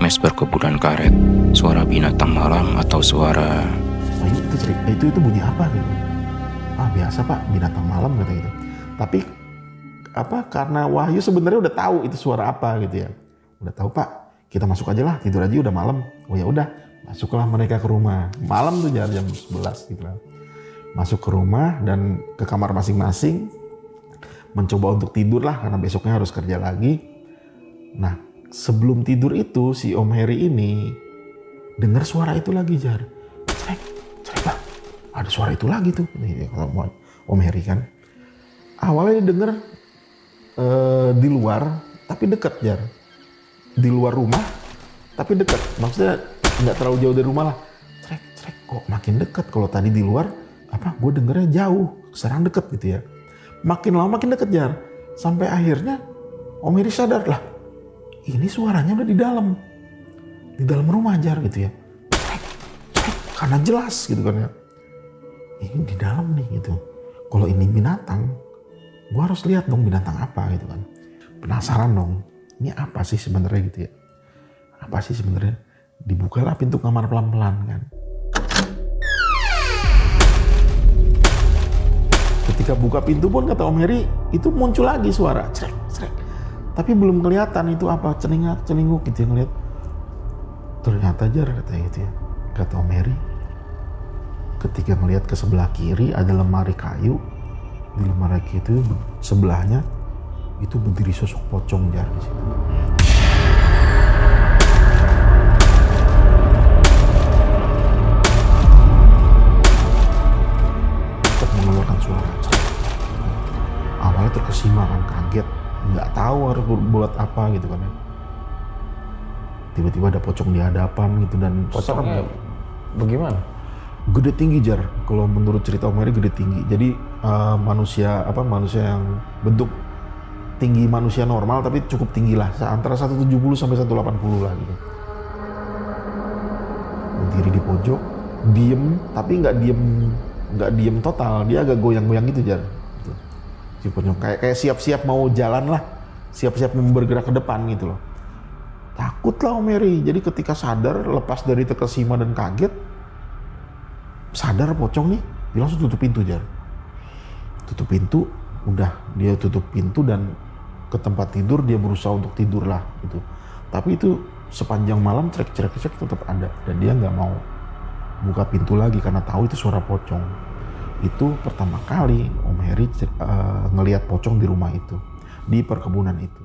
mes perkebunan karet, suara binatang malam atau suara... Wahyu itu cerita, itu bunyi apa gitu? Ah biasa pak, binatang malam kata gitu. Tapi karena Wahyu sebenarnya udah tahu itu suara apa gitu ya. Udah tahu pak, kita masuk aja lah, tidur aja udah malam. Oh ya udah, masuklah mereka ke rumah. Malam tuh jam 11 gitu lah. Masuk ke rumah dan ke kamar masing-masing, mencoba untuk tidur lah karena besoknya harus kerja lagi. Nah, sebelum tidur itu si Om Heri ini dengar suara itu lagi, Jar. Cerek, Pak. Ada suara itu lagi tuh. Nih, kalau Om Heri kan. Awalnya didengar di luar, tapi dekat, Jar. Di luar rumah, tapi dekat. Maksudnya nggak terlalu jauh dari rumah lah. Cerek, kok makin dekat. Kalau tadi di luar, gue dengernya jauh. Sekarang deket gitu ya. Makin lama makin deket, Jar. Sampai akhirnya Om Heri sadar lah. Ini suaranya udah di dalam rumah, Jar gitu ya. Karena jelas gitu kan ya. Ini di dalam nih gitu. Kalau ini binatang, gue harus lihat dong binatang apa gitu kan. Penasaran dong. Ini apa sih sebenarnya gitu ya. Apa sih sebenarnya? Dibukalah pintu kamar pelan-pelan kan. Ketika buka pintu pun kata Om Heri itu muncul lagi suara cerek. Tapi belum kelihatan itu apa, celinguk gitu yang ngeliat. Ternyata, Jar, katanya gitu ya. Kata Om Heri, ketika melihat ke sebelah kiri ada lemari kayu. Di lemari itu sebelahnya itu berdiri sosok pocong, Jar, di situ. Tetap mengeluarkan suara. Awalnya terkesima kan, kaget. Nggak tahu harus buat apa gitu kan ya. Tiba-tiba ada pocong di hadapan gitu dan pocongnya bagaimana? Gede tinggi, Jar. Kalau menurut cerita Om Heri gede tinggi. Jadi manusia yang bentuk tinggi manusia normal tapi cukup tinggi lah, antara 170 sampai 180 lah gitu. Berdiri di pojok, diem tapi nggak diem total, dia agak goyang-goyang gitu, Jar. Si pocong kayak siap-siap mau jalan lah, siap-siap mau bergerak ke depan gitu loh. Takut lah Om Heri. Jadi ketika sadar, lepas dari terkesima dan kaget, sadar pocong nih, dia langsung tutup pintu, Jar. Tutup pintu, udah dia tutup pintu dan ke tempat tidur, dia berusaha untuk tidur lah gitu. Tapi itu sepanjang malam cerek tetap ada dan dia nggak mau buka pintu lagi karena tahu itu suara pocong. Itu pertama kali Om Heri ngelihat pocong di rumah itu, di perkebunan itu.